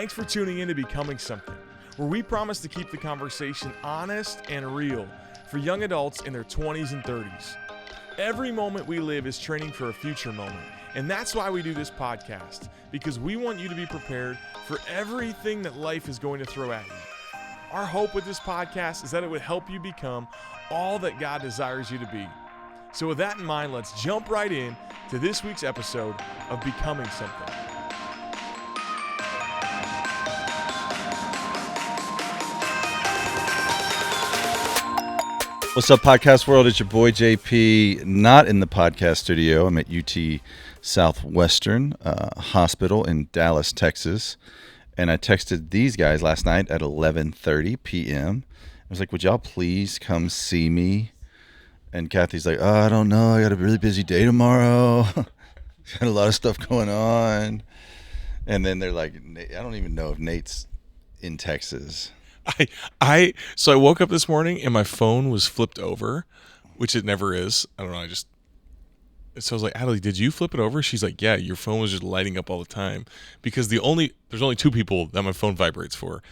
Thanks for tuning in to Becoming Something, where we promise to keep the conversation honest and real for young adults in their 20s and 30s. Every moment we live is training for a future moment, and that's why we do this podcast, because we want you to be prepared for everything that life is going to throw at you. Our hope with this podcast is that it would help you become all that God desires you to be. So with that in mind, let's jump right in to this week's episode of Becoming Something. What's up, podcast world? It's your boy JP, not in the podcast studio. I'm at UT Southwestern Hospital in Dallas, Texas. And I texted these guys last night at 11:30 p.m. I was like, would y'all please come see me? And Kathy's like, oh, I don't know. I got a really busy day tomorrow. Got a lot of stuff going on. And then they're like, I don't even know if Nate's in Texas. So I woke up this morning and my phone was flipped over, which it never is. I don't know. So I was like, Adelie, did you flip it over? She's like, yeah, your phone was just lighting up all the time because there's only two people that my phone vibrates for,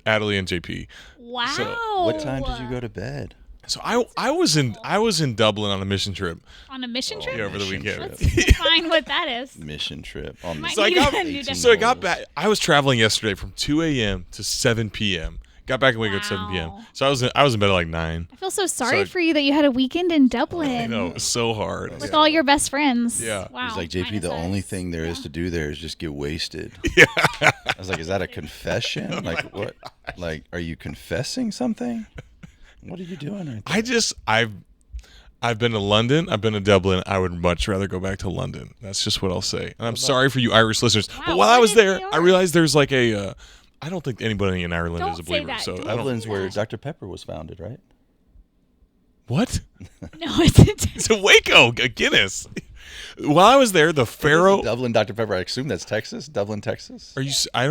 Adelie and JP. Wow. So, What time did you go to bed? So I was in Dublin on a mission trip. On a mission trip? Yeah, over the Mission weekend. trip. Let's define what that is. Mission trip. On the Might So I need got a new so I got definition. back. I was traveling yesterday from 2 a.m. to 7 p.m. Got back in Waco at 7 p.m. Wow. So I was in bed at like 9. I feel so sorry So- for you that you had a weekend in Dublin I know, it was so hard. with all your best friends. Yeah. Wow. He's like, JP, minus the us. only thing there is to do there is just get wasted. Yeah. I was like, is that a confession? Like, what? Like, are you confessing something? What are you doing right there? I've been to London. I've been to Dublin. I would much rather go back to London. That's just what I'll say. And I'm sorry for you Irish listeners. Wow, but while I what was is there, the I realized there's like a. I don't think anybody in Ireland Don't is a say believer. that. So Don't I don't. Dublin's where that. Dr. Pepper was founded, right? What? No, it's It's a Waco, a Guinness. While I was there, the Pharaoh. Dublin, Dr. Pepper. I assume that's Texas. Dublin, Texas. Are you? I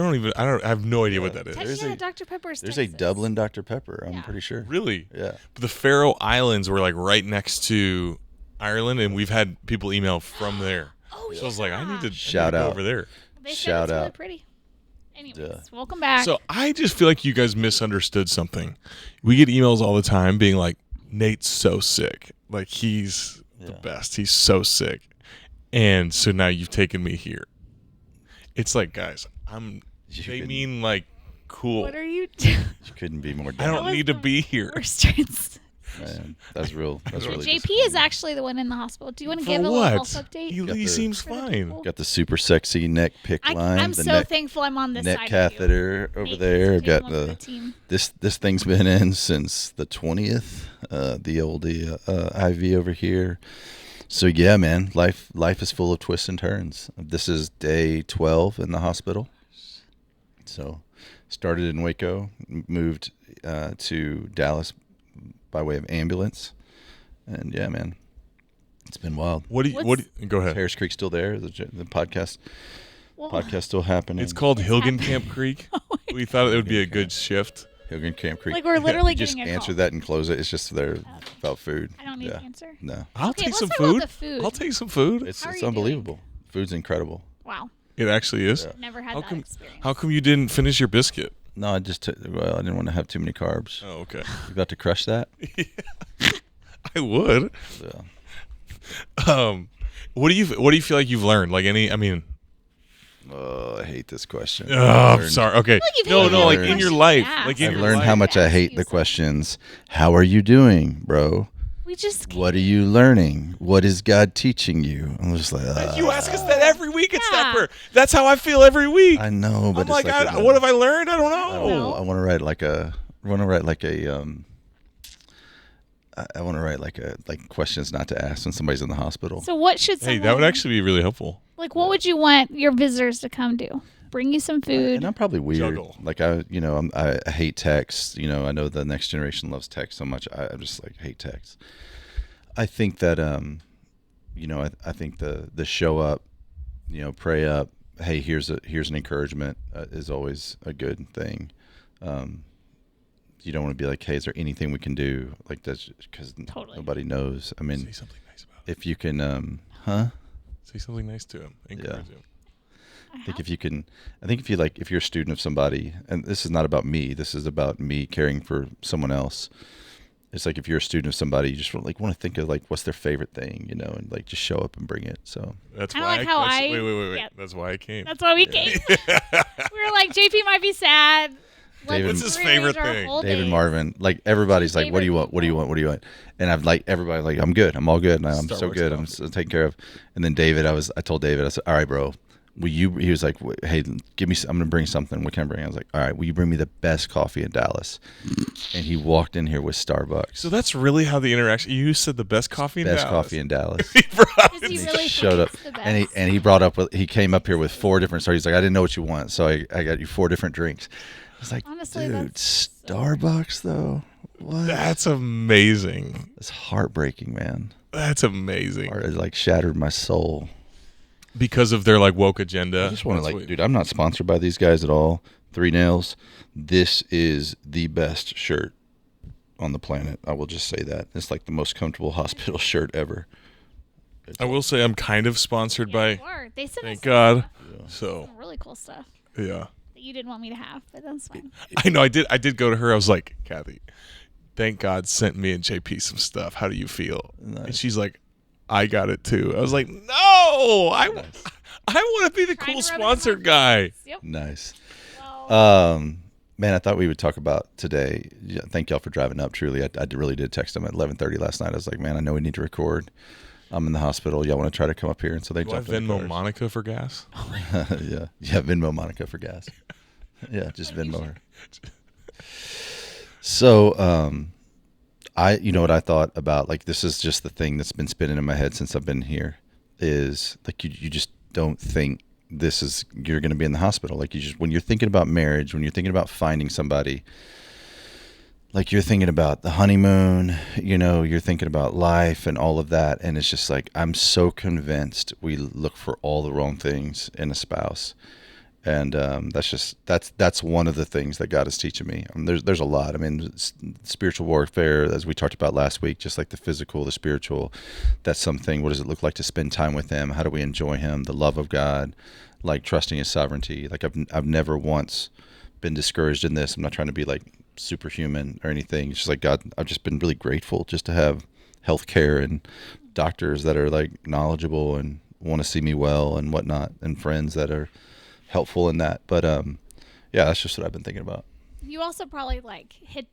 have no idea what that is. There's yeah, a- Dr. Pepper's There's a Texas. Dublin Dr. Pepper. I'm Yeah. pretty sure. Really? Yeah. But the Faroe Islands were like right next to Ireland, and we've had people email from there. Oh, So I was like, I need to Shout go out. over there. They said Shout it's really out. pretty. Anyways, Yeah. welcome back. So I just feel like you guys misunderstood something. We get emails all the time being like, Nate's so sick. Like he's the Yeah. best. He's so sick. And so now you've taken me here. It's like, guys, You they couldn't- mean like cool. what are you doing? You couldn't be more I Dublin. don't was need to the be here. Worst trans- Man, that's real. That's really JP is disappointing. actually the one in the hospital. Do you want to For give a little what? health update? He the- seems For the fine. people? Got the super sexy neck pick line. I'm the so neck, thankful I'm on this neck side catheter of you. over Nate, there. I've take got one for the team. this thing's been in since the 20th. The old IV over here. So yeah, man, life is full of twists and turns. This is day 12 in the hospital. So started in Waco, moved to Dallas by way of ambulance, and yeah, man, it's been wild. Go Is ahead. Harris Creek still there? The podcast still happening? It's called It's Hilgen happening. Camp Creek. We thought it would be a good shift. Hilgen Camp Creek. Like we're literally Just getting a answer call. that and close it. It's just there about food. I don't need yeah. to answer. No, I'll Okay, take let's some talk about food. the food. I'll take some food. it's How are it's you doing? unbelievable. Food's incredible. Wow. It actually is. Yeah. Never had How that come? experience. How come you didn't finish your biscuit? No, I didn't want to have too many carbs. Oh, okay. You about to crush that? I would. Yeah. What do you feel like you've learned? Like I mean, Oh, I hate this question. oh, I'm sorry. Okay. you've No, hated no, like the in your questions life. asked. Like in I've your learned life. how much I hate the Excuse me. questions. How are you doing, bro? We just What are you learning? What is God teaching you? I'm just like, You ask us that every week at Yeah. Stepper. That's how I feel every week. I know, but I'm like, it's what have I learned? I don't know. know. I want to write like a. I want to write like questions not to ask when somebody's in the hospital. So what should Hey, someone, that would actually be really helpful. like what would you want your visitors to come do? Bring you some food. And I'm probably weird. Juggle. Like I hate text. I know the next generation loves text so much. I just like hate text. I think that I think the show up, pray up. Hey, here's an encouragement is always a good thing. You don't want to be like, hey, is there anything we can do? Like that's because Totally. nobody knows. I mean, Say something nice about him. if you can, Say something nice to him. Encourage him. I think if you're a student of somebody, and this is not about me, this is about me caring for someone else. It's like if you're a student of somebody, you just want to think of like what's their favorite thing, and like just show up and bring it. So That's Kinda why. like how Wait. yeah. That's why I came. That's why we came. We were like, JP might be sad. David- What's his favorite rearrange our thing? whole David days. Marvin, like everybody's like, what do you want? What do you want? What do you want? And I've like everybody like, I'm good. I'm all good. I'm so Starbucks good. I'm coffee. so taken care of. And then David, I told David, I said, all right, bro, he was like, hey, give me, I'm going to bring something. What can I bring? I was like, all right, will you bring me the best coffee in Dallas? And he walked in here with Starbucks. So that's really how the interaction. You said the best coffee in Best Dallas. coffee in Dallas. He brought Does it. he He really showed up, think it's the and best? he brought up he came up here with 4 different stories. He's like, I didn't know what you want, so I got you 4 different drinks. I was like, Honestly, dude, that's Starbucks though, what? That's amazing. It's heartbreaking, man. That's amazing. It like shattered my soul. Because of their like woke agenda. I just want to That's like, what- dude, I'm not sponsored by these guys at all. 3 Nails, this is the best shirt on the planet. I will just say that. It's like the most comfortable hospital shirt ever. I will say I'm kind of sponsored Yeah, by. you are. They sent Thank us God. some So really cool stuff yeah, that you didn't want me to have, but that's fine. I know. I did go to her. I was like, Kathy, thank God sent me and JP some stuff. How do you feel? And Nice. she's like, I got it too. I was like, no, I want to be the Trying cool to rub it in sponsored my guy. face. Yep. Nice. Well, Man, I thought we would talk about today. Yeah, thank y'all for driving up. Truly, I really did text them at 11:30 last night. I was like, man, I know we need to record. I'm in the hospital. Y'all want to try to come up here? And so they Do I jumped in the Venmo cars. Monica for gas? yeah, Venmo Monica for gas. Yeah, just Venmo her. So, you know what I thought about? Like, this is just the thing that's been spinning in my head since I've been here. Is like you just don't think you're going to be in the hospital. Like when you're thinking about marriage, when you're thinking about finding somebody, like you're thinking about the honeymoon, you're thinking about life and all of that. And it's just like, I'm so convinced we look for all the wrong things in a spouse. And that's one of the things that God is teaching me. There's a lot. I mean, spiritual warfare, as we talked about last week, just like the physical, the spiritual, that's something. What does it look like to spend time with Him? How do we enjoy Him? The love of God, like trusting His sovereignty. Like I've never once been discouraged in this. I'm not trying to be like superhuman or anything. It's just like God, I've just been really grateful just to have health care and doctors that are like knowledgeable and want to see me well and whatnot, and friends that are helpful in that. But yeah, that's just what I've been thinking about. you also probably like hit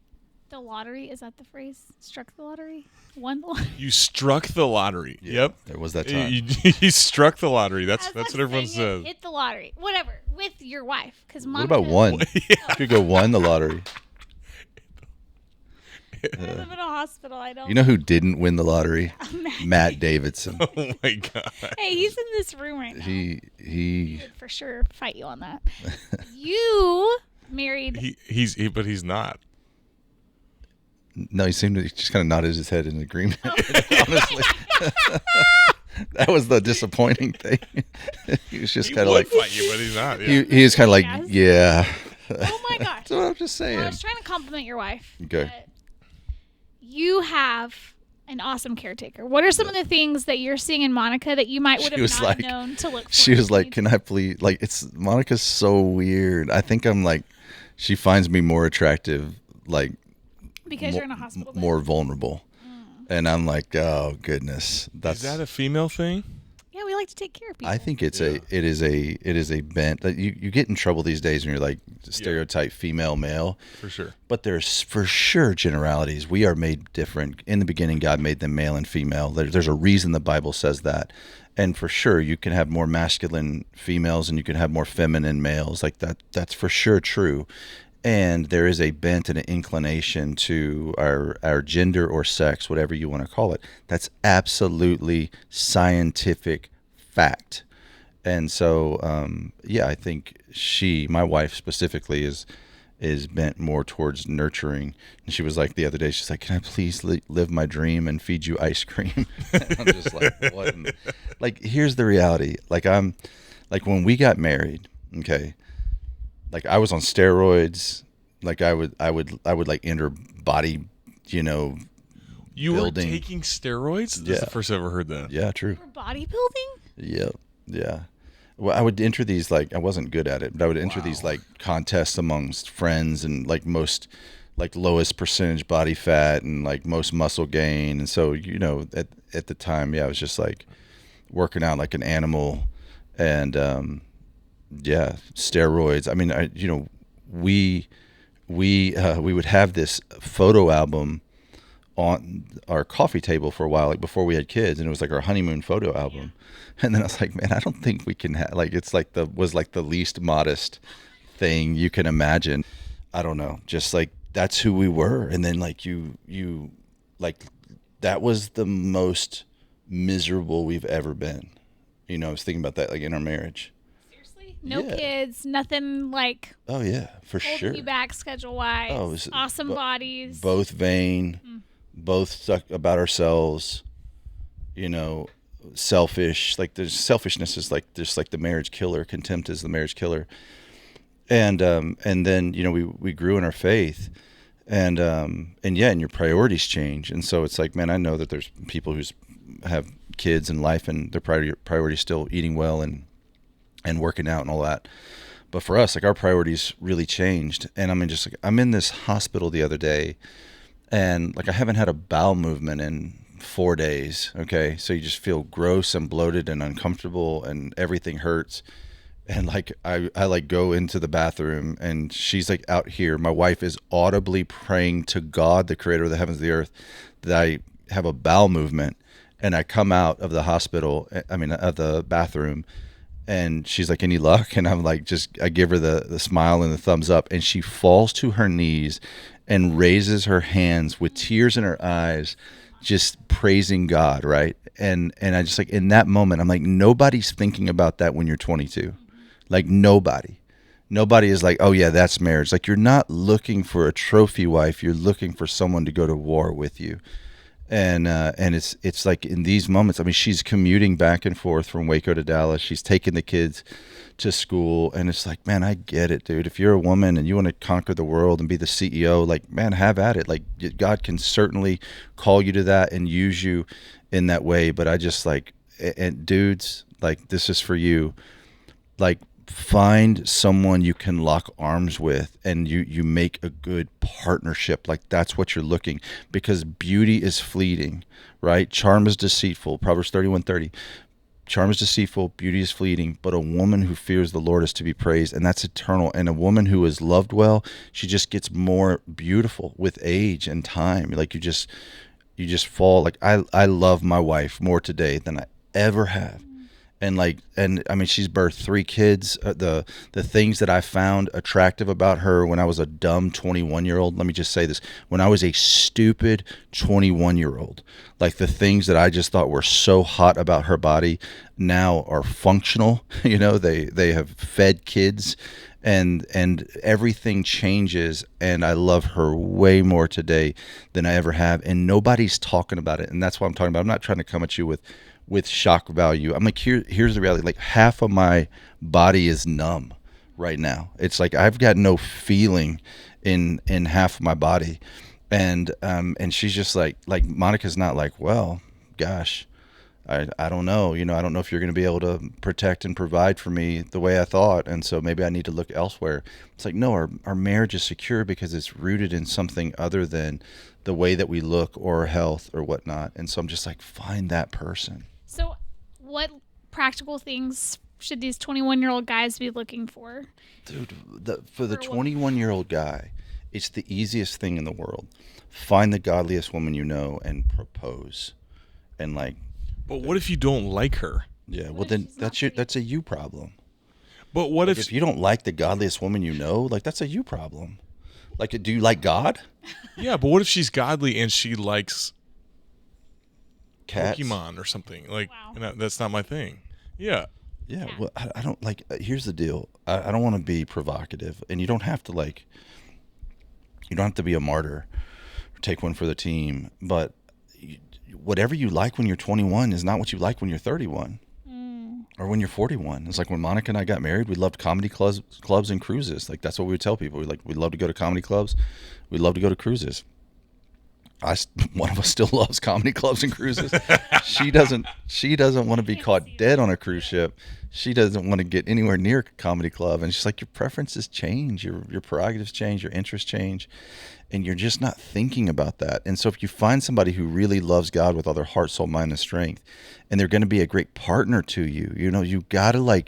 the lottery. Is that the phrase? Struck the lottery? Won the lottery? You struck the lottery. Yep. There was that time. You struck the lottery. That's As what I'm everyone saying it, says. Hit the lottery. Whatever. With your wife. Because What about one? You could go won the lottery. I live in a hospital. I don't. You know who didn't win the lottery? Matt Davidson. Oh my God. Hey, he's in this room right now. He Would for sure fight you on that. You married. But he's not. no, he seemed to just kind of nodded his head in agreement. Oh. Honestly, that was the disappointing thing. He was just He kind of would like fight you, but he's not. Yeah. he is kind of like Yes. yeah. Oh my gosh. That's what I'm just saying. Well, I was trying to compliment your wife. Okay. but You have an awesome caretaker. What are some of the things that you're seeing in Monica that you might would She have was not like- known to look for? She was in like, me? "Can I please?" Like, it's Monica's so weird. I think I'm like, she finds me more attractive, like because you're in a hospital bed. more vulnerable, and I'm like, oh goodness, Is that's. that a female thing? Yeah, we like to take care of people. I think it is a bent that you get in trouble these days when you're like stereotype female male. For sure. But there's for sure generalities. We are made different. In the beginning, God made them male and female. There's a reason the Bible says that. And for sure, you can have more masculine females and you can have more feminine males. Like that's for sure true. And there is a bent and an inclination to our gender or sex, whatever you want to call it. That's absolutely scientific fact. And so, yeah, I think my wife specifically, is bent more towards nurturing. And she was like the other day, she's like, "Can I please live my dream and feed you ice cream?" And I'm just like, what? Like, here's the reality. Like when we got married, okay, like I was on steroids. Like I would like enter body, You were building. taking steroids? This is Yeah. the first I ever heard that. Yeah, true. For bodybuilding? Yeah. Well, I would enter these, like, I wasn't good at it, but I would enter Wow. these like contests amongst friends and like most like lowest percentage body fat and like most muscle gain. And so, at the time, yeah, I was just like working out like an animal and yeah, steroids. I mean, we would have this photo album on our coffee table for a while, like before we had kids, and it was like our honeymoon photo album. And then I was like, man, I don't think we can have, like, it's like the least modest thing you can imagine. I don't know, just like that's who we were. And then like you like that was the most miserable we've ever been. I was thinking about that like in our marriage. Seriously? No Yeah. kids, nothing like Oh yeah, for holding sure. you back schedule wise. Oh, it was awesome bo- bodies. Both vain, both stuck about ourselves, selfish. Like there's selfishness is like just like the marriage killer. Contempt is the marriage killer. And then we grew in our faith, and yeah, and your priorities change. And so it's like, man, I know that there's people who have kids and life, and their priority is still eating well and working out and all that. But for us, like our priorities really changed. And I mean, just like I'm in this hospital the other day, and like I haven't had a bowel movement in 4 days. Okay, so you just feel gross and bloated and uncomfortable, and everything hurts. And like I like go into the bathroom, and she's like out here. My wife is audibly praying to God, the creator of the heavens and the earth, that I have a bowel movement. And I come out of the hospital, of the bathroom, and she's like, any luck? And I'm like, I give her the smile and the thumbs up, and she falls to her knees and raises her hands with tears in her eyes, just praising God, right? And I just like, in that moment, I'm like, nobody's thinking about that when you're 22. Like nobody is like, oh yeah, that's marriage. Like you're not looking for a trophy wife. You're looking for someone to go to war with you. And it's like in these moments, I mean, she's commuting back and forth from Waco to Dallas. She's taking the kids to school. And it's like, man, I get it, dude. If you're a woman and you want to conquer the world and be the CEO, like, man, have at it. Like God can certainly call you to that and use you in that way. But I just like, and dudes, like this is for you. Like, find someone you can lock arms with, and you make a good partnership. Like that's what you're looking, because beauty is fleeting, right? Charm is deceitful. Proverbs 31:30. Charm is deceitful, beauty is fleeting, but a woman who fears the Lord is to be praised, and that's eternal. And a woman who is loved well, she just gets more beautiful with age and time. Like you just fall. Like I love my wife more today than I ever have. And I mean, she's birthed 3 kids. The things that I found attractive about her when I was a dumb 21-year-old, let me just say this, when I was a stupid 21-year-old, like the things that I just thought were so hot about her body now are functional. They have fed kids, and everything changes, and I love her way more today than I ever have, and nobody's talking about it. And that's what I'm talking about. I'm not trying to come at you with shock value. I'm like, here's the reality. Like half of my body is numb right now. It's like I've got no feeling in half of my body. And she's just like Monica's not like, well, gosh, I don't know. I don't know if you're going to be able to protect and provide for me the way I thought. And so maybe I need to look elsewhere. It's like, no, our marriage is secure because it's rooted in something other than the way that we look or health or whatnot. And so I'm just like, find that person. So, what practical things should these 21-year-old guys be looking for? Dude, for the 21-year-old guy, it's the easiest thing in the world. Find the godliest woman you know and propose. And like, But what if you don't like her? yeah, well then that's a you problem. But what If you don't like the godliest woman you know, like that's a you problem. Like, do you like God? Yeah, but what if she's godly and she likes Cats? Pokemon or something? Like, Wow. that's not my thing. Yeah. Yeah, well, I don't like. Here's the deal. I don't want to be provocative, and you don't have to You don't have to be a martyr or take one for the team. But whatever you like when you're 21 is not what you like when you're 31 or when you're 41. It's like when Monica and I got married, we loved comedy clubs and cruises. Like that's what we would tell people. We love to go to comedy clubs. We love to go to cruises. One of us still loves comedy clubs and cruises. She doesn't want to be caught dead on a cruise ship. she doesn't want to get anywhere near a comedy club. And she's like, your preferences change, your prerogatives change, your interests change, and you're just not thinking about that. And so if you find somebody who really loves God with all their heart, soul, mind, and strength, and they're going to be a great partner to you, you got to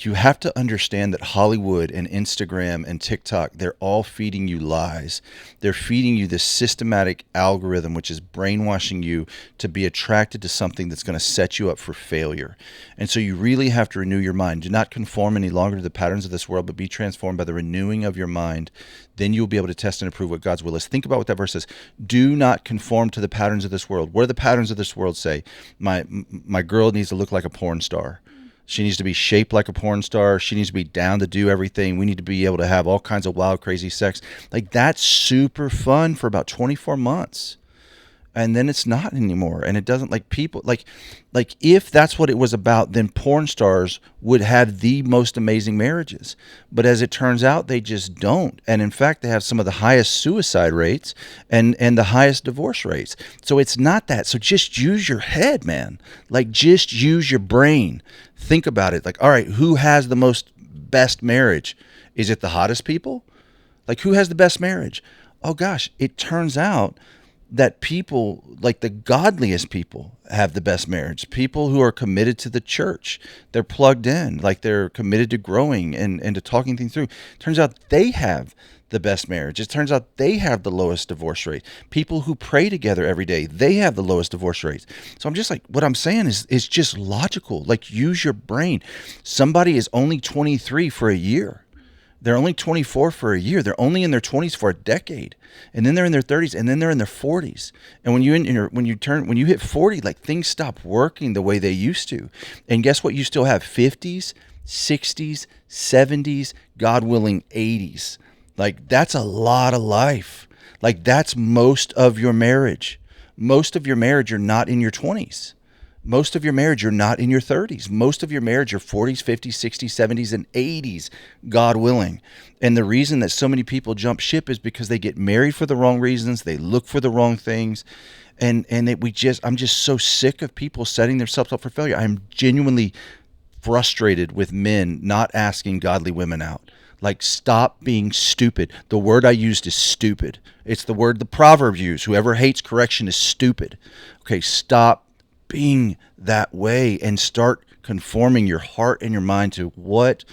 you have to understand that Hollywood and Instagram and TikTok, they're all feeding you lies. They're feeding you this systematic algorithm, which is brainwashing you to be attracted to something that's going to set you up for failure. And so you really have to renew your mind. Do not conform any longer to the patterns of this world, but be transformed by the renewing of your mind. Then you'll be able to test and approve what God's will is. Think about what that verse says. Do not conform to the patterns of this world. What do the patterns of this world say? My girl needs to look like a porn star. She needs to be shaped like a porn star. She needs to be down to do everything. We need to be able to have all kinds of wild, crazy sex. Like, that's super fun for about 24 months. And then it's not anymore. And it doesn't, like, people, like if that's what it was about, then porn stars would have the most amazing marriages. But as it turns out, they just don't. And in fact, they have some of the highest suicide rates and the highest divorce rates. So it's not that. So just use your head, man. Like, just use your brain. Think about it. Like, all right, who has the best marriage? Is it the hottest people? Like, who has the best marriage? Oh gosh, it turns out that people, like the godliest people, have the best marriage. People who are committed to the church, they're plugged in, like they're committed to growing and to talking things through. Turns out they have the best marriage. It turns out they have the lowest divorce rate. People who pray together every day, they have the lowest divorce rates. So I'm just like, what I'm saying is just logical. Like, use your brain. Somebody is only 23 for a year. They're only 24 for a year. They're only in their 20s for a decade, and then they're in their 30s, and then they're in their 40s. And when you hit 40, like, things stop working the way they used to. And guess what? You still have 50s, 60s, 70s, God willing, 80s. Like, that's a lot of life. Like, that's most of your marriage. Most of your marriage, you're not in your 20s. Most of your marriage, you're not in your 30s. Most of your marriage, you're 40s, 50s, 60s, 70s, and 80s, God willing. And the reason that so many people jump ship is because they get married for the wrong reasons. They look for the wrong things. I'm just so sick of people setting themselves up for failure. I'm genuinely frustrated with men not asking godly women out. Like, stop being stupid. The word I used is stupid. It's the word the Proverbs use. Whoever hates correction is stupid. Okay, stop being that way and start conforming your heart and your mind to what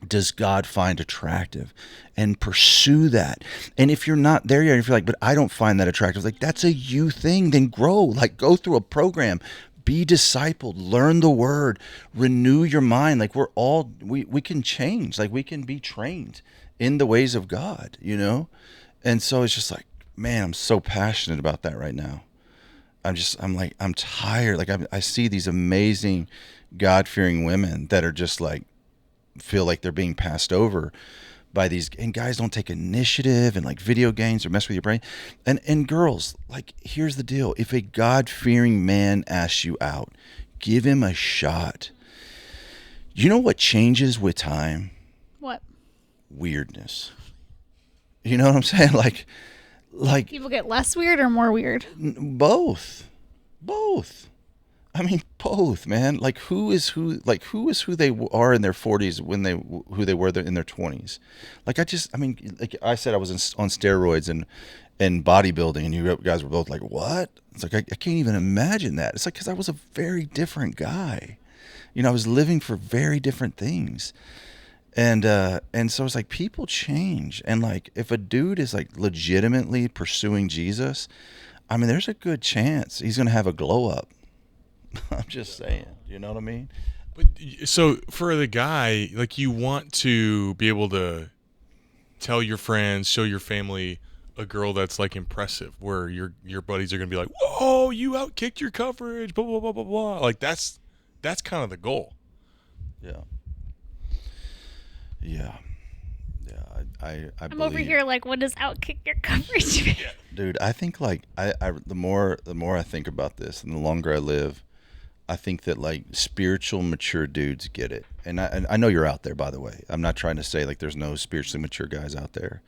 does God find attractive, and pursue that. And if you're not there yet, if you're like, but I don't find that attractive, like, that's a you thing, then grow. Like, go through a program, be discipled, learn the word, renew your mind. Like, we can change. Like, we can be trained in the ways of God, And so it's just like, man, I'm so passionate about that right now. I'm tired. Like, I see these amazing God-fearing women that are just like, feel like they're being passed over by these, and guys don't take initiative, and like video games or mess with your brain. And girls, like, here's the deal. If a God-fearing man asks you out, give him a shot. You know what changes with time? What? Weirdness. You know what I'm saying? Like People get less weird or more weird? Both. I mean, both, man. Like, who is who they are in their 40s who they were in their 20s. Like, like I said, I was on steroids and bodybuilding, and you guys were both like, what? It's like, I can't even imagine that. It's like, because I was a very different guy. I was living for very different things. And so it's like, people change. And like, if a dude is like legitimately pursuing Jesus, I mean, there's a good chance he's going to have a glow up. I'm just saying, you know what I mean? But so for the guy, like, you want to be able to tell your friends, show your family a girl that's like impressive, where your buddies are going to be like, whoa, you outkicked your coverage, blah, blah, blah, blah, blah. Like, that's kind of the goal. Yeah. I I'm believe, over here like, what does outkick your coverage mean? dude, I think, like, the more I think about this and the longer I live, I think that, like, spiritual mature dudes get it. And I know you're out there, by the way. I'm not trying to say like there's no spiritually mature guys out there,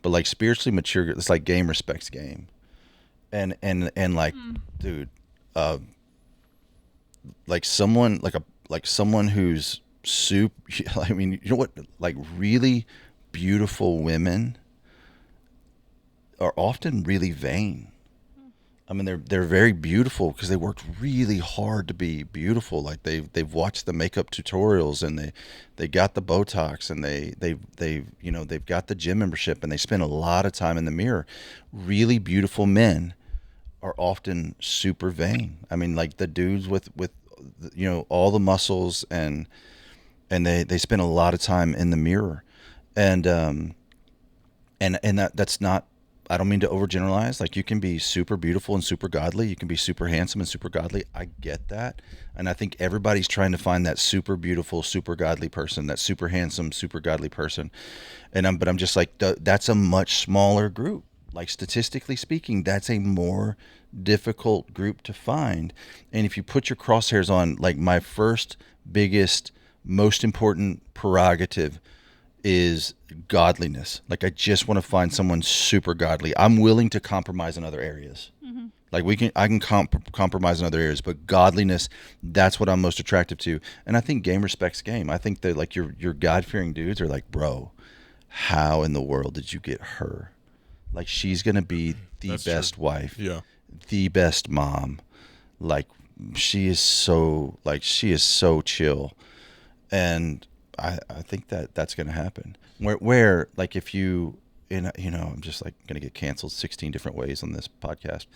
but like, spiritually mature, it's like game respects game. And like, dude, like, someone like like someone who's super. I mean, you know what? Like really beautiful women are often really vain. I mean, they're very beautiful because they worked really hard to be beautiful. Like they've watched the makeup tutorials and they got the Botox and they've got the gym membership and they spend a lot of time in the mirror. Really beautiful men are often super vain. I mean, like the dudes with all the muscles and they spend a lot of time in the mirror, and that's not. I don't mean to overgeneralize. Like you can be super beautiful and super godly. You can be super handsome and super godly. I get that. And I think everybody's trying to find that super beautiful, super godly person, that super handsome, super godly person. But I'm just like, that's a much smaller group. Like statistically speaking, that's a more difficult group to find. And if you put your crosshairs on, like my first, biggest, most important prerogative is godliness. Like I just want to find someone super godly. I'm willing to compromise in other areas. Mm-hmm. Like I can compromise in other areas, but godliness, that's what I'm most attractive to. And I think game respects game. I think that like your God-fearing dudes are like, bro, how in the world did you get her? Like she's going to be the That's best true. wife, Yeah. the best mom. Like she is so chill. And I think that's going to happen. Where like if you, I'm just like going to get canceled 16 different ways on this podcast.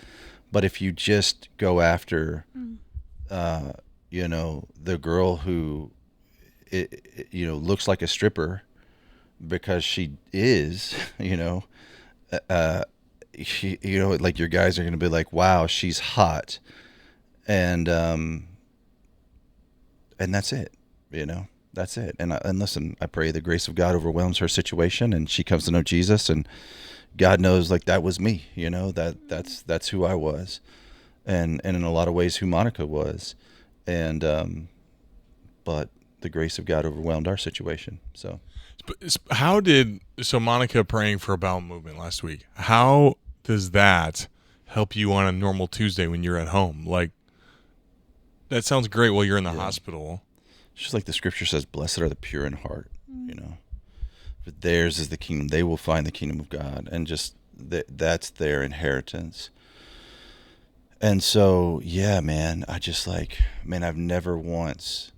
But if you just go after, the girl who, looks like a stripper because she is, like your guys are going to be like, wow, she's hot. And that's it, That's it. And listen, I pray the grace of God overwhelms her situation and she comes to know Jesus, and God knows like that was me, that's who I was. And in a lot of ways who Monica was. And but the grace of God overwhelmed our situation. So So Monica praying for a bowel movement last week, how does that help you on a normal Tuesday when you're at home? Like that sounds great while you're in the hospital. It's just like the scripture says, blessed are the pure in heart, For theirs is the kingdom. They will find the kingdom of God. And just that's their inheritance. And so, yeah, man, I've never once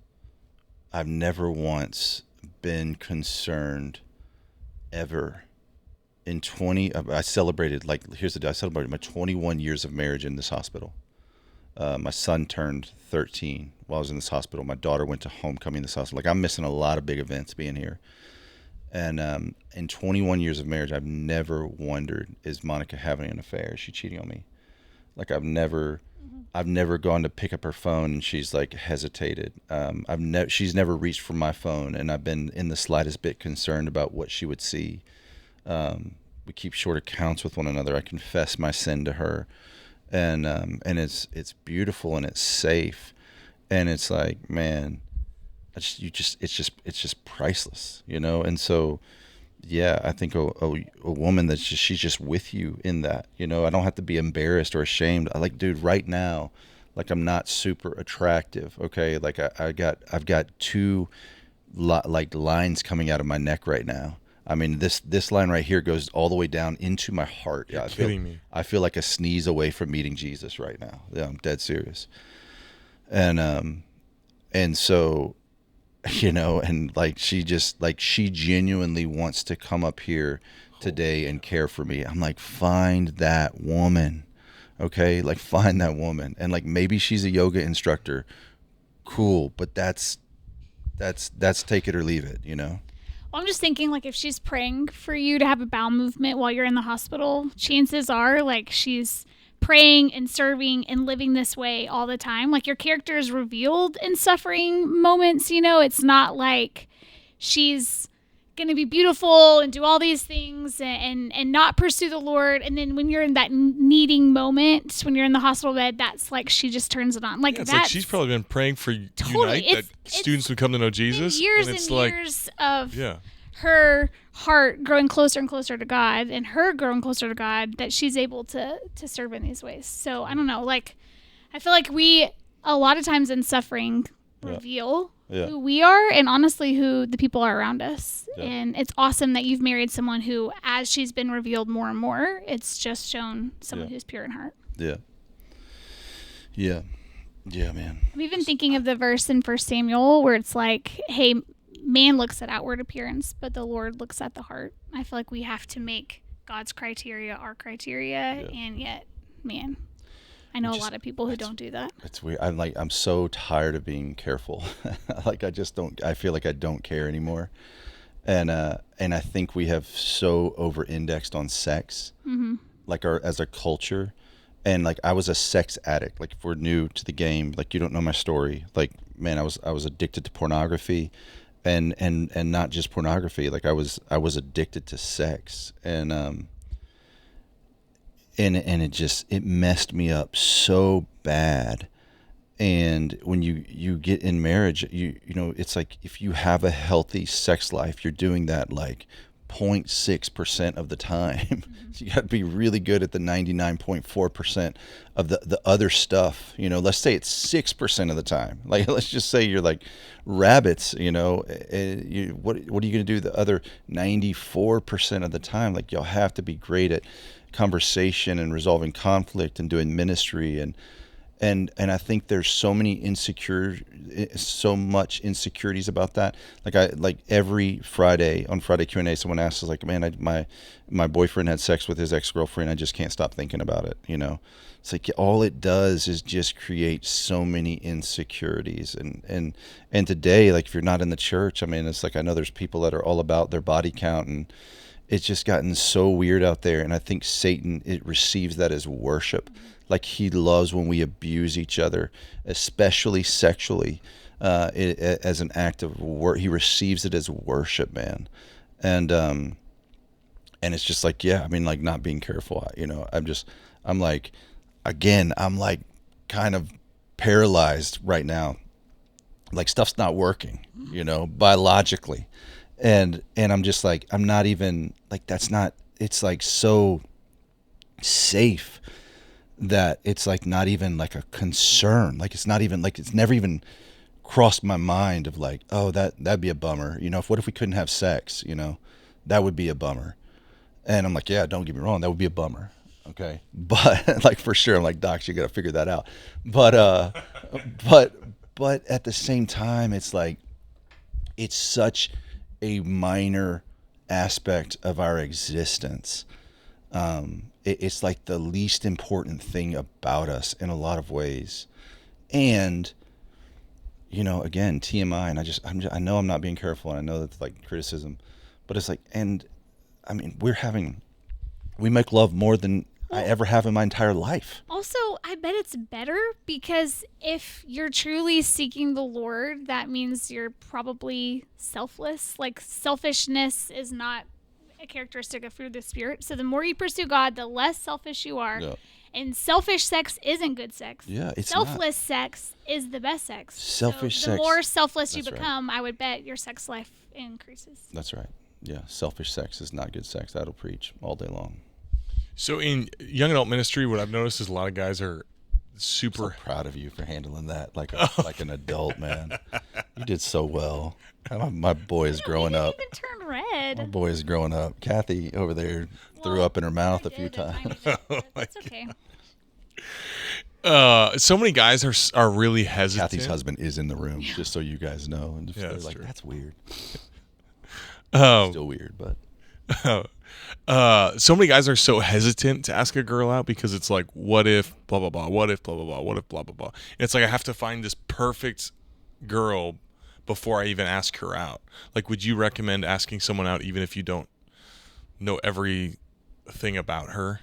been concerned ever in 20, I celebrated, here's the deal, I celebrated my 21 years of marriage in this hospital. My son turned 13 while I was in this hospital. My daughter went to homecoming in this hospital. Like I'm missing a lot of big events being here. And in 21 years of marriage, I've never wondered, is Monica having an affair? Is she cheating on me? Like I've never gone to pick up her phone and she's like hesitated. She's never reached for my phone, and I've been in the slightest bit concerned about what she would see. We keep short accounts with one another. I confess my sin to her. And it's beautiful and it's safe, and it's like, man, it's just priceless, And so, yeah, I think a woman she's just with you in that, I don't have to be embarrassed or ashamed. I like, dude, right now, like I'm not super attractive, okay? Like I've got two lines coming out of my neck right now. I mean, this line right here goes all the way down into my heart. You're kidding me. I feel like a sneeze away from meeting Jesus right now. Yeah, I'm dead serious. And so, and like she genuinely wants to come up here today and care for me. I'm like, find that woman, okay? Like find that woman, and like maybe she's a yoga instructor, cool. But that's take it or leave it, Well, I'm just thinking, like, if she's praying for you to have a bowel movement while you're in the hospital, chances are, like, she's praying and serving and living this way all the time. Like, your character is revealed in suffering moments, It's not like she's going to be beautiful and do all these things and not pursue the Lord. And then when you're in that needing moment, when you're in the hospital bed, that's like she just turns it on. Like, it's like she's probably been praying for totally, Unite, that students would come to know Jesus. Years and years of her heart growing closer and closer to God, and her growing closer to God, that she's able to serve in these ways. So I don't know, like I feel like we a lot of times in suffering, reveal Yeah. who we are and honestly who the people are around us. Yeah. And it's awesome that you've married someone who, as she's been revealed more and more, it's just shown someone who's pure in heart. Yeah. Yeah. Yeah, man. I'm even thinking of the verse in 1 Samuel where it's like, hey, man looks at outward appearance, but the Lord looks at the heart. I feel like we have to make God's criteria our criteria, and yet, man, I know a lot of people who don't do that. It's weird. I'm so tired of being careful. I feel like I don't care anymore. And I think we have so over-indexed on sex, as a culture. And like I was a sex addict. Like if we're new to the game, like you don't know my story. Like man, I was addicted to pornography, and not just pornography. Like I was addicted to sex, and it messed me up so bad. And when you get in marriage, you know it's like if you have a healthy sex life, you're doing that like 0.6% of the time. So you got to be really good at the 99.4% of the other stuff. You know, let's say it's 6% of the time. Like let's just say you're like rabbits. You know, what are you going to do the other 94% of the time? Like you'll have to be great at conversation and resolving conflict and doing ministry and I think there's so much insecurities about that. Like every Friday on Friday Q&A, someone asks us like, man, my boyfriend had sex with his ex-girlfriend. I just can't stop thinking about it. You know, it's like all it does is just create so many insecurities. And today, like if you're not in the church, I mean, it's like, I know there's people that are all about their body count and it's just gotten so weird out there. And I think Satan, it receives that as worship. Like he loves when we abuse each other, especially sexually, as an act of work. He receives it as worship, man. And it's just like, yeah, I mean, like not being careful, you know, I'm like kind of paralyzed right now. Like stuff's not working, you know, biologically. And I'm just like, I'm not even like, it's like so safe that it's like not even like a concern. Like it's not even like, it's never even crossed my mind of like, oh, that'd be a bummer. You know, what if we couldn't have sex, you know, that would be a bummer. And I'm like, yeah, don't get me wrong. That would be a bummer. Okay. But like, for sure. I'm like, docs, you got to figure that out. But at the same time, it's like, it's such a minor aspect of our existence. It's like the least important thing about us in a lot of ways. And, you know, again, TMI, and I know I'm not being careful, and I know that's like criticism, but it's like, and I mean, we make love more than I ever have in my entire life. Also, I bet it's better because if you're truly seeking the Lord, that means you're probably selfless. Like selfishness is not a characteristic of fruit of the Spirit. So the more you pursue God, the less selfish you are. Yeah. And selfish sex isn't good sex. Yeah, it's selfless sex is the best sex. Selfish sex. The more selfless you become, right. I would bet your sex life increases. That's right. Yeah, selfish sex is not good sex. That'll preach all day long. So in young adult ministry, what I've noticed is a lot of guys are super so proud of you for handling that like an adult, man. You did so well. My boy is growing up. Even turn red. My boy is growing up. Kathy over there threw up in her mouth a few times. That's okay. So many guys are really hesitant. Kathy's husband is in the room, just so you guys know. And yeah, they're like, true. That's weird. Still weird, but. So many guys are so hesitant to ask a girl out because it's like, what if blah blah blah, what if blah blah blah, what if blah blah blah. And it's like I have to find this perfect girl before I even ask her out. Like, would you recommend asking someone out even if you don't know everything about her?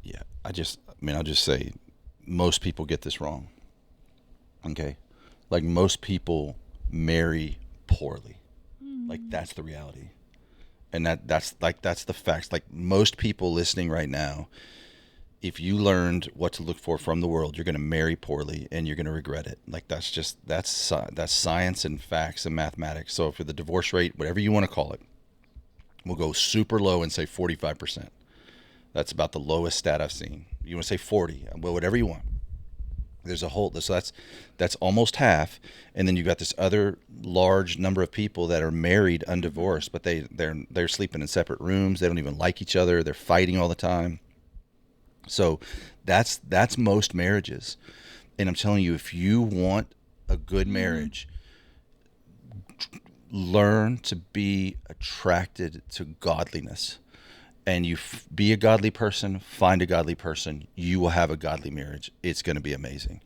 Yeah, I'll just say most people get this wrong. Okay, like most people marry poorly. Like that's the reality. And that's the facts. Like most people listening right now, if you learned what to look for from the world, you're going to marry poorly and you're going to regret it. Like that's science and facts and mathematics. So for the divorce rate, whatever you want to call it, we'll go super low and say 45%. That's about the lowest stat I've seen. You want to say 40, well, whatever you want. There's a whole, so that's almost half, and then you got this other large number of people that are married, undivorced, but they're sleeping in separate rooms. They don't even like each other. They're fighting all the time. So that's most marriages, and I'm telling you, if you want a good marriage, learn to be attracted to godliness. And you be a godly person, find a godly person, you will have a godly marriage. It's going to be amazing.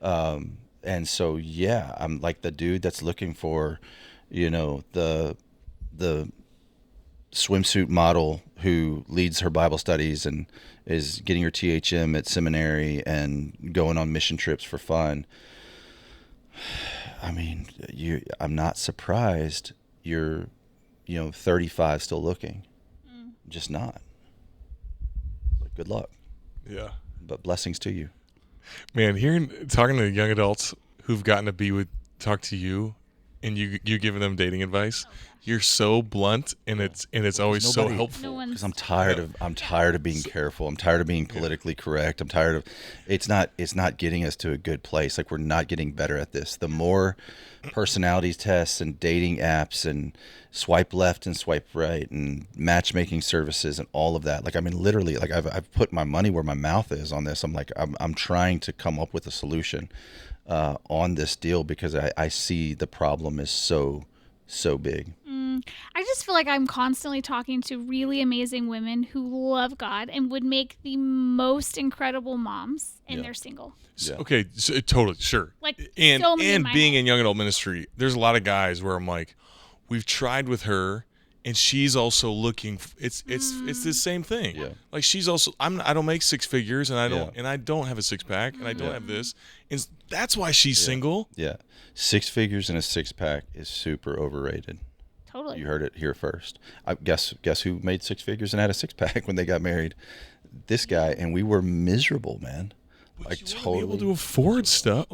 And so, yeah, I'm like the dude that's looking for, the swimsuit model who leads her Bible studies and is getting her THM at seminary and going on mission trips for fun. I mean, I'm not surprised you're, 35 still looking. Just not. But good luck. Yeah. But blessings to you. Man, talking to young adults who've gotten to talk to you, and you giving them dating advice, you're so blunt, and it's always so helpful. Because I'm tired of being careful. I'm tired of being politically correct. I'm tired of it's not getting us to a good place. Like, we're not getting better at this. The more personality tests and dating apps and swipe left and swipe right and matchmaking services and all of that. Like, I mean, literally, like I've put my money where my mouth is on this. I'm trying to come up with a solution on this deal because I see the problem is so big. I just feel like I'm constantly talking to really amazing women who love God and would make the most incredible moms, and they're single. Yeah. Okay, so, totally, sure. Like, and so many and in my being head. in young adult ministry, there's a lot of guys where I'm like, we've tried with her, and she's also looking. It's the same thing. Yeah. Like, she's also I don't make six figures, and I don't have a six pack, and I don't have this, and that's why she's single. Yeah. 6 figures and a six pack is super overrated. Totally. You heard it here first. I guess who made 6 figures and had a six pack when they got married? This guy, and we were miserable, man. But Like, you totally be able to afford stuff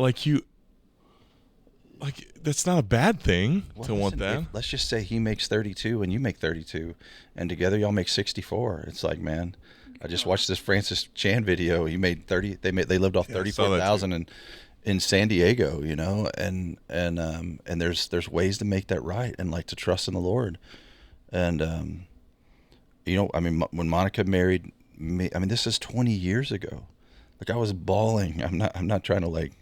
that's not a bad thing to want that. Let's just say he makes 32 and you make 32, and together y'all make 64. It's like, man, I just watched this Francis Chan video. He made 30. They lived off 34,000 in San Diego, and there's ways to make that right, and like to trust in the Lord, and I mean, when Monica married me, I mean, this is 20 years ago. Like, I was bawling. I'm not trying to like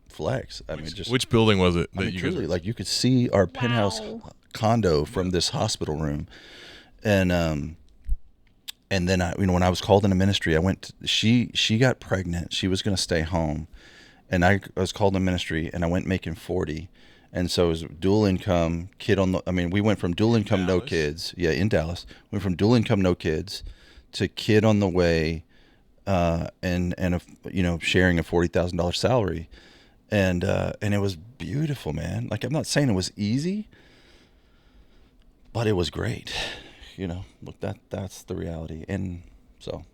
flex. I mean, just Which building was it that I mean, you truly, guys? like, you could see our penthouse condo from this hospital room, and then when I was called into ministry, she got pregnant. She was going to stay home. And I was called in ministry, and I went making 40, and so it was dual income, we went from dual income, no kids, in Dallas. Went from dual income, no kids, to kid on the way, and sharing a $40,000 salary, and it was beautiful, man. Like, I'm not saying it was easy, but it was great. Look, that's the reality, and so.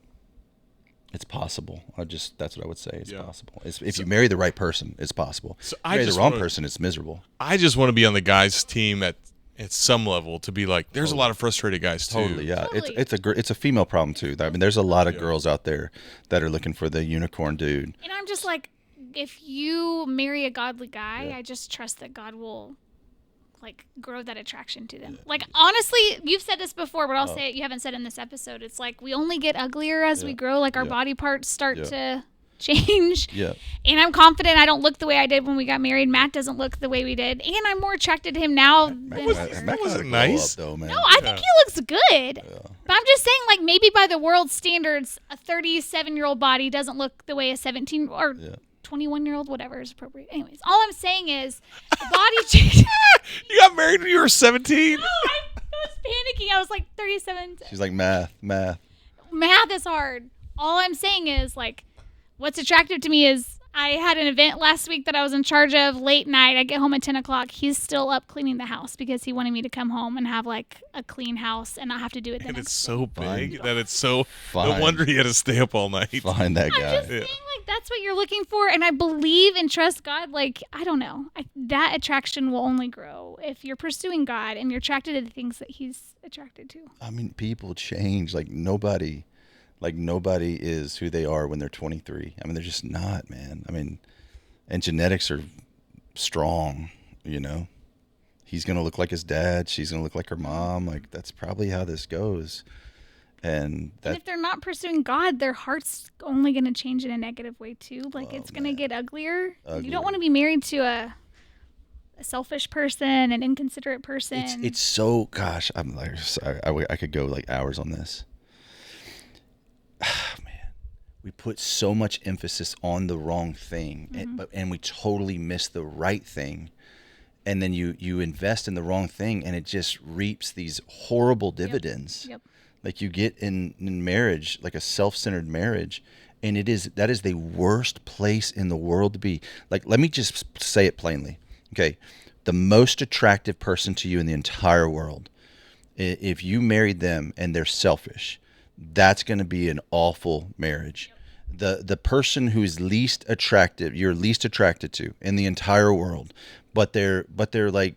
It's possible. That's what I would say. It's possible. If you marry the right person, it's possible. So if you marry the wrong person, it's miserable. I just want to be on the guys' team at some level to be like, there's a lot of frustrated guys too. Totally, yeah. Totally. It's a female problem too. I mean, there's a lot of girls out there that are looking for the unicorn dude. And I'm just like, if you marry a godly guy, I just trust that God will like grow that attraction to them. Like, honestly, you've said this before, but I'll say it. You haven't said it in this episode. It's like we only get uglier as we grow. Like, our body parts start to change. Yeah. And I'm confident I don't look the way I did when we got married. Matt doesn't look the way we did. And I'm more attracted to him now than... That wasn't nice. though, man. No, I think he looks good. But I'm just saying, like, maybe by the world's standards, a 37-year-old body doesn't look the way a 17 or 21-year-old, whatever is appropriate. Anyways, all I'm saying is the body change. You got married when you were 17? No, I was panicking. I was like 37. She's like, math. Math is hard. All I'm saying is, like, what's attractive to me is I had an event last week that I was in charge of late night. I get home at 10 o'clock. He's still up cleaning the house because he wanted me to come home and have like a clean house and not have to do it the And next it's so Fine. big that it's so... Fine. No wonder he had to stay up all night. Find that I'm guy. just saying, like, that's what you're looking for. And I believe and trust God. Like, I don't know. That attraction will only grow if you're pursuing God and you're attracted to the things that he's attracted to. I mean, people change. Like, nobody Like nobody is who they are when they're 23. I mean, they're just not, man. I mean, and genetics are strong, you know. He's going to look like his dad. She's going to look like her mom. Like that's probably how this goes. And if they're not pursuing God, their heart's only going to change in a negative way too. Like it's going to get uglier. You don't want to be married to a selfish person, an inconsiderate person. It's so, gosh, I'm like, I could go like hours on this. Man, we put so much emphasis on the wrong thing, and we totally miss the right thing. And then you invest in the wrong thing, and it just reaps these horrible dividends. Yep. Like you get in marriage, like a self-centered marriage, and that is the worst place in the world to be. Like, let me just say it plainly. Okay, the most attractive person to you in the entire world, if you married them and they're selfish, that's going to be an awful marriage. The person who's least attractive, you're least attracted to in the entire world, but they're like,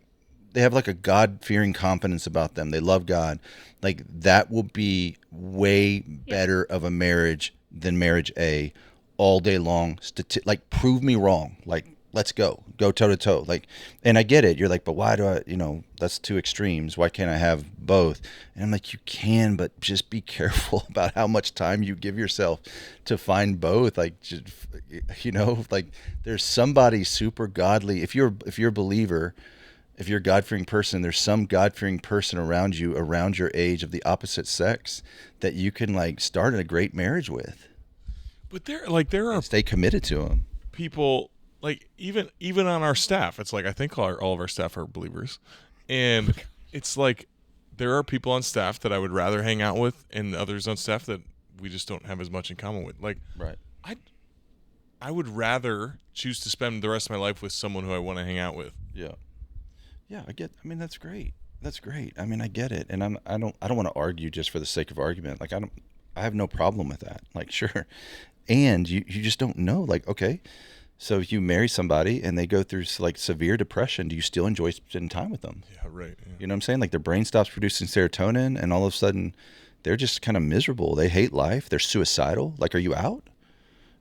they have like a God-fearing confidence about them. They love God. Like that will be way better of a marriage than marriage A all day long. Like prove me wrong. Like let's go toe to toe. Like, and I get it. You're like, but why do I, that's two extremes. Why can't I have both? And I'm like, you can, but just be careful about how much time you give yourself to find both. Like, just, like there's somebody super godly. If you're a believer, if you're a God-fearing person, there's some God-fearing person around you, around your age, of the opposite sex, that you can like start a great marriage with. But there are and stay committed to them. People like even on our staff. It's like I think all of our staff are believers, and it's like there are people on staff that I would rather hang out with, and others on staff that we just don't have as much in common with. Like, right. I would rather choose to spend the rest of my life with someone who I want to hang out with. Yeah. Yeah, I mean, that's great. That's great. I mean, I get it. And I don't want to argue just for the sake of argument. Like, I have no problem with that. Like, sure. And you just don't know. Like, okay, so if you marry somebody and they go through like severe depression, do you still enjoy spending time with them? Yeah, right. Yeah. You know what I'm saying? Like their brain stops producing serotonin and all of a sudden they're just kind of miserable. They hate life. They're suicidal. Like, are you out?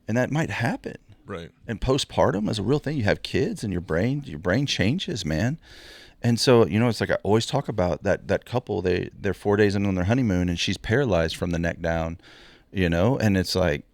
And that might happen. Right. And postpartum is a real thing. You have kids and your brain changes, man. And so, it's like I always talk about that couple, they're 4 days in on their honeymoon and she's paralyzed from the neck down, and it's like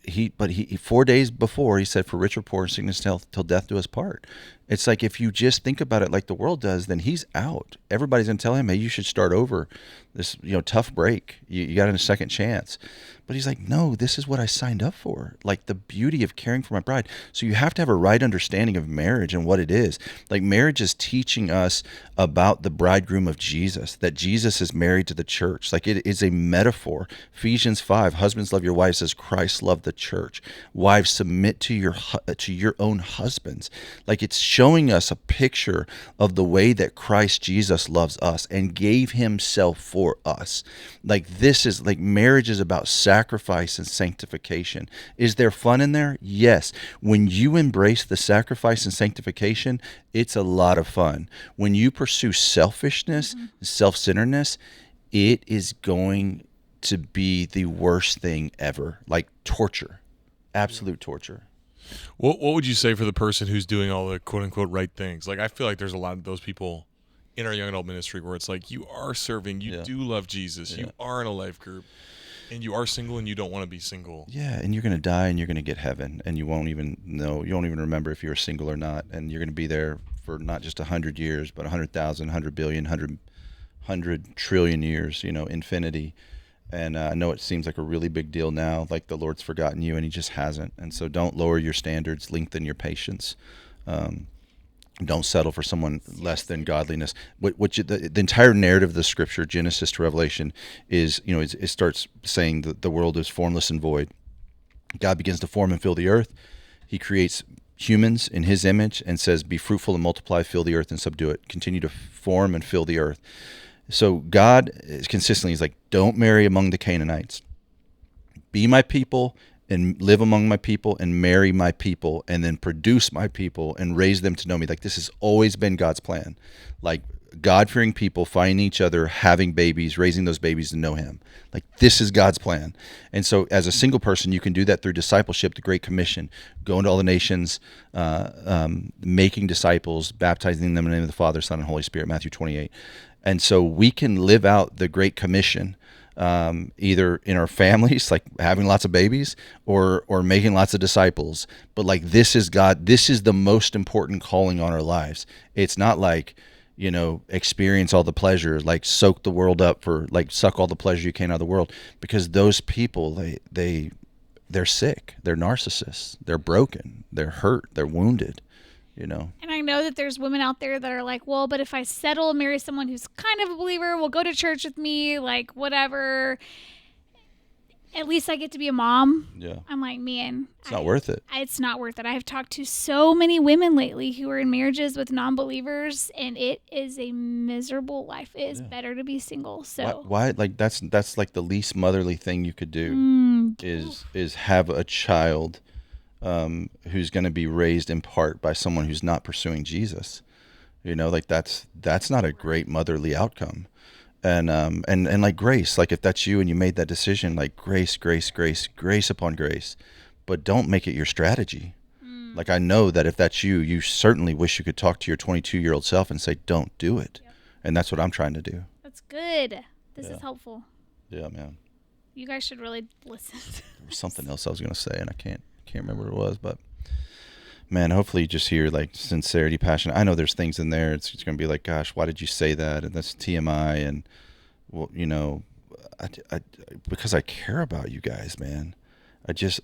he 4 days before he said, for rich or poor, sickness, health, till death do us part. It's like, if you just think about it like the world does, then he's out. Everybody's going to tell him, hey, you should start over this, tough break. You got a second chance. But he's like, no, this is what I signed up for. Like the beauty of caring for my bride. So you have to have a right understanding of marriage and what it is. Like marriage is teaching us about the bridegroom of Jesus, that Jesus is married to the church. Like it is a metaphor. Ephesians 5, husbands love your wives as Christ loved the church. Wives, submit to your own husbands. Like it's showing us a picture of the way that Christ Jesus loves us and gave himself for us. Like this is like marriage is about sacrifice and sanctification. Is there fun in there? Yes. When you embrace the sacrifice and sanctification, it's a lot of fun. When you pursue selfishness, self-centeredness, it is going to be the worst thing ever. Like torture, absolute torture. What would you say for the person who's doing all the quote unquote right things? Like I feel like there's a lot of those people in our young adult ministry where it's like you are serving, you do love Jesus, you are in a life group, and you are single and you don't want to be single. Yeah, and you're going to die and you're going to get heaven, and you won't even remember if you were single or not, and you're going to be there for not just 100 years, but 100,000, 100 billion, 100 trillion years, infinity. And I know it seems like a really big deal now, like the Lord's forgotten you, and he just hasn't. And so don't lower your standards, lengthen your patience. Don't settle for someone less than godliness. The entire narrative of the scripture, Genesis to Revelation, is, it starts saying that the world is formless and void. God begins to form and fill the earth. He creates humans in his image and says, be fruitful and multiply, fill the earth and subdue it. Continue to form and fill the earth. So God is consistently, he's like, don't marry among the Canaanites. Be my people and live among my people and marry my people and then produce my people and raise them to know me. Like this has always been God's plan. Like God-fearing people finding each other, having babies, raising those babies to know him. Like, this is God's plan. And so as a single person, you can do that through discipleship, the Great Commission, go into all the nations, making disciples, baptizing them in the name of the Father, Son, and Holy Spirit, Matthew 28. And so we can live out the Great Commission either in our families, like having lots of babies, or making lots of disciples. But like, this is God, this is the most important calling on our lives. It's not like, experience all the pleasure, like soak the world up for, like, suck all the pleasure you can out of the world, because those people, they're sick, they're narcissists, they're broken, they're hurt, they're wounded. And I know that there's women out there that are like, well, but if I settle and marry someone who's kind of a believer, will go to church with me, like, whatever, at least I get to be a mom. Yeah. I'm like, man. It's not worth it. It's not worth it. I have talked to so many women lately who are in marriages with non-believers, and it is a miserable life. It is better to be single. So why like, that's like the least motherly thing you could do is have a child who's going to be raised in part by someone who's not pursuing Jesus. Like, that's not a great motherly outcome. And like, grace, like, if that's you and you made that decision, like, grace upon grace, but don't make it your strategy. Like, I know that if that's you, you certainly wish you could talk to your 22-year-old self and say, don't do it. Yep. And that's what I'm trying to do. That's good. This is helpful. Yeah, man. You guys should really listen. There was something else I was going to say, and I can't remember what it was, but man, hopefully you just hear, like, sincerity, passion. I know there's things in there. It's going to be like, gosh, why did you say that? And that's TMI. And, well, I because I care about you guys, man.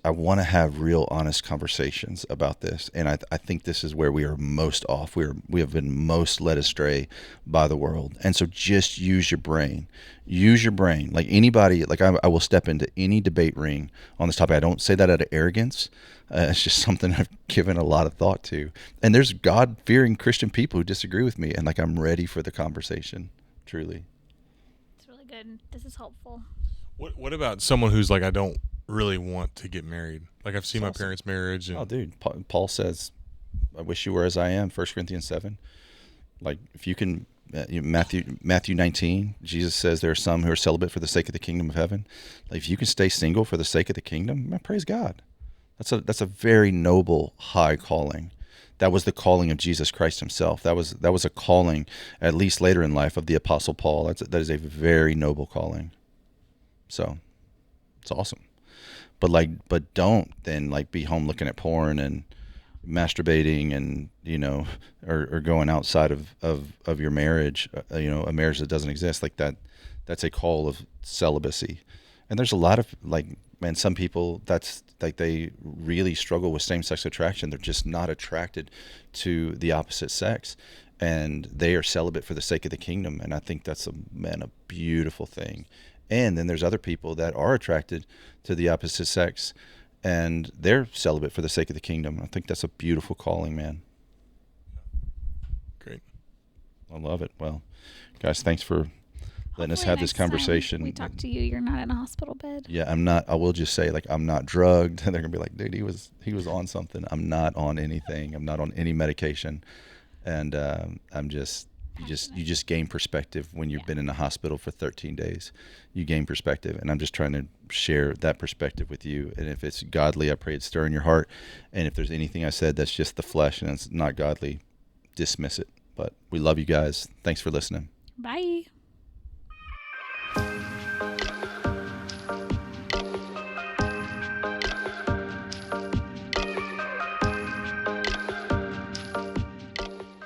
I want to have real, honest conversations about this. And I think this is where we are most off. We have been most led astray by the world. And so just use your brain. Use your brain. Like, anybody, like, I will step into any debate ring on this topic. I don't say that out of arrogance. It's just something I've given a lot of thought to. And there's God-fearing Christian people who disagree with me, and, like, I'm ready for the conversation, truly. It's really good. This is helpful. What about someone who's like, I don't really want to get married? Like, I've seen my parents' marriage. And... Oh, dude, Paul says, I wish you were as I am, 1 Corinthians 7. Like, if you can, Matthew 19, Jesus says there are some who are celibate for the sake of the kingdom of heaven. Like, if you can stay single for the sake of the kingdom, man, praise God. That's a very noble, high calling. That was the calling of Jesus Christ himself. That was a calling, at least later in life, of the Apostle Paul. That is a very noble calling. So, it's awesome. But don't then, like, be home looking at porn and masturbating and, or going outside of your marriage, a marriage that doesn't exist. Like, that's a call of celibacy. And there's a lot of, like, man, some people, that's like, they really struggle with same-sex attraction. They're just not attracted to the opposite sex, and they are celibate for the sake of the kingdom. And I think that's a beautiful thing. And then there's other people that are attracted to the opposite sex, and they're celibate for the sake of the kingdom. I think that's a beautiful calling, man. Great. I love it. Well, guys, thanks for letting us have this conversation. We talk to you, you're not in a hospital bed. Yeah, I'm not. I will just say, like, I'm not drugged. They're gonna be like, dude, he was on something. I'm not on anything. I'm not on any medication, and you just gain perspective when you've been in a hospital for 13 days. You gain perspective, and I'm just trying to share that perspective with you. And if it's godly, I pray it stir in your heart. And if there's anything I said that's just the flesh and it's not godly, dismiss it. But we love you guys. Thanks for listening. Bye.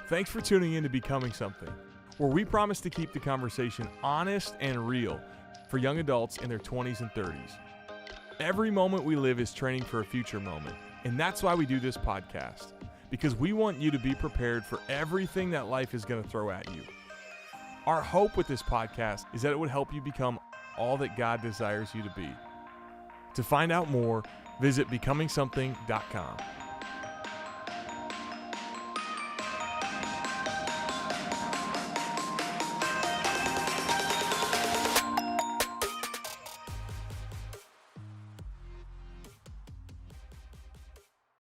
Thanks for tuning in to Becoming Something, where we promise to keep the conversation honest and real for young adults in their 20s and 30s. Every moment we live is training for a future moment, and that's why we do this podcast, because we want you to be prepared for everything that life is going to throw at you. Our hope with this podcast is that it would help you become all that God desires you to be. To find out more, visit becomingsomething.com.